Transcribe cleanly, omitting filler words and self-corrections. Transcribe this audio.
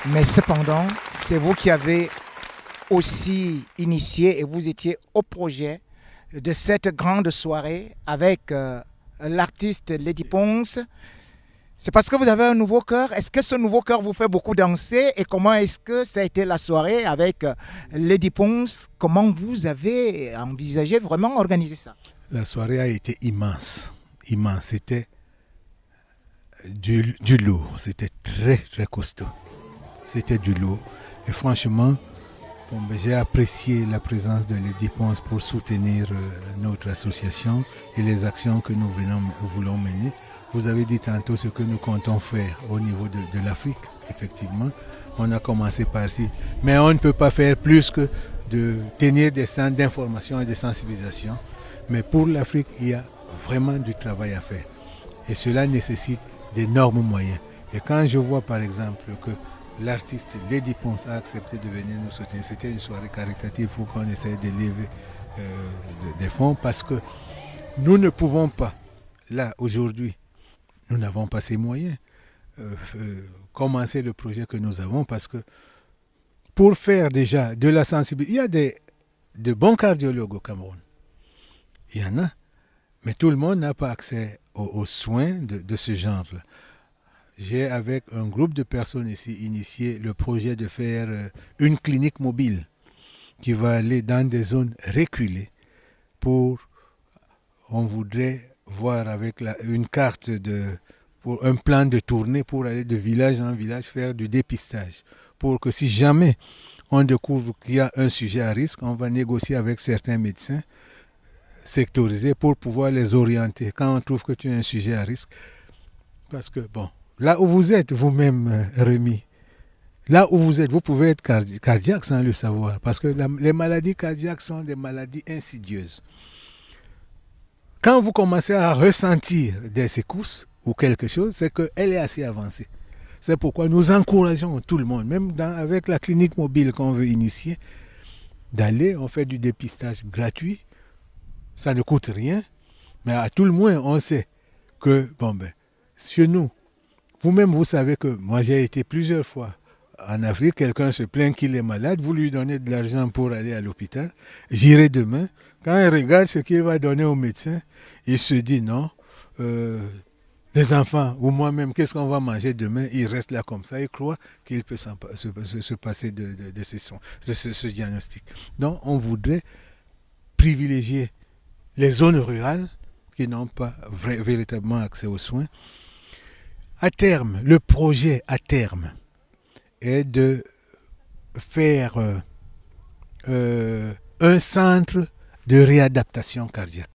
Mais cependant, c'est vous qui avez aussi initié et vous étiez au projet de cette grande soirée avec l'artiste Lady Ponce. C'est parce que vous avez un nouveau cœur. Est-ce que ce nouveau cœur vous fait beaucoup danser? Et comment est-ce que ça a été la soirée avec Lady Ponce? Comment vous avez envisagé vraiment organiser ça? La soirée a été immense. Immense. C'était du lourd. C'était très, très costaud. C'était du lourd. Et franchement, j'ai apprécié la présence de Lady Ponce pour soutenir notre association et les actions que nous voulons mener. Vous avez dit tantôt ce que nous comptons faire au niveau de l'Afrique. Effectivement, on a commencé par ci. Mais on ne peut pas faire plus que de tenir des centres d'information et de sensibilisation. Mais pour l'Afrique, il y a vraiment du travail à faire. Et cela nécessite d'énormes moyens. Et quand je vois par exemple que l'artiste Lady Ponce a accepté de venir nous soutenir, c'était une soirée caritative pour qu'on essaie de lever des fonds parce que nous ne pouvons pas, là aujourd'hui, nous n'avons pas ces moyens, commencer le projet que nous avons parce que pour faire déjà de la sensibilisation, il y a de bons cardiologues au Cameroun. Il y en a, mais tout le monde n'a pas accès aux soins de ce genre-là. J'ai, avec un groupe de personnes ici, initié le projet de faire une clinique mobile qui va aller dans des zones reculées on voudrait voir avec une carte pour un plan de tournée pour aller de village en village faire du dépistage. Pour que si jamais on découvre qu'il y a un sujet à risque, on va négocier avec certains médecins sectorisés pour pouvoir les orienter quand on trouve que tu as un sujet à risque. Parce que, bon, là où vous êtes vous-même, Rémi, là où vous êtes, vous pouvez être cardiaque sans le savoir. Parce que les maladies cardiaques sont des maladies insidieuses. Quand vous commencez à ressentir des secousses ou quelque chose, c'est qu'elle est assez avancée. C'est pourquoi nous encourageons tout le monde, même avec la clinique mobile qu'on veut initier, d'aller, on fait du dépistage gratuit. Ça ne coûte rien, mais à tout le moins, on sait que, chez nous, vous-même, vous savez que moi, j'ai été plusieurs fois en Afrique, quelqu'un se plaint qu'il est malade, vous lui donnez de l'argent pour aller à l'hôpital, j'irai demain. Quand il regarde ce qu'il va donner au médecin, il se dit non, les enfants ou moi-même, qu'est-ce qu'on va manger demain? Il reste là comme ça, il croit qu'il peut se passer de ce diagnostic. Donc, on voudrait privilégier les zones rurales qui n'ont pas véritablement accès aux soins. À terme, le projet à terme est de faire un centre de réadaptation cardiaque.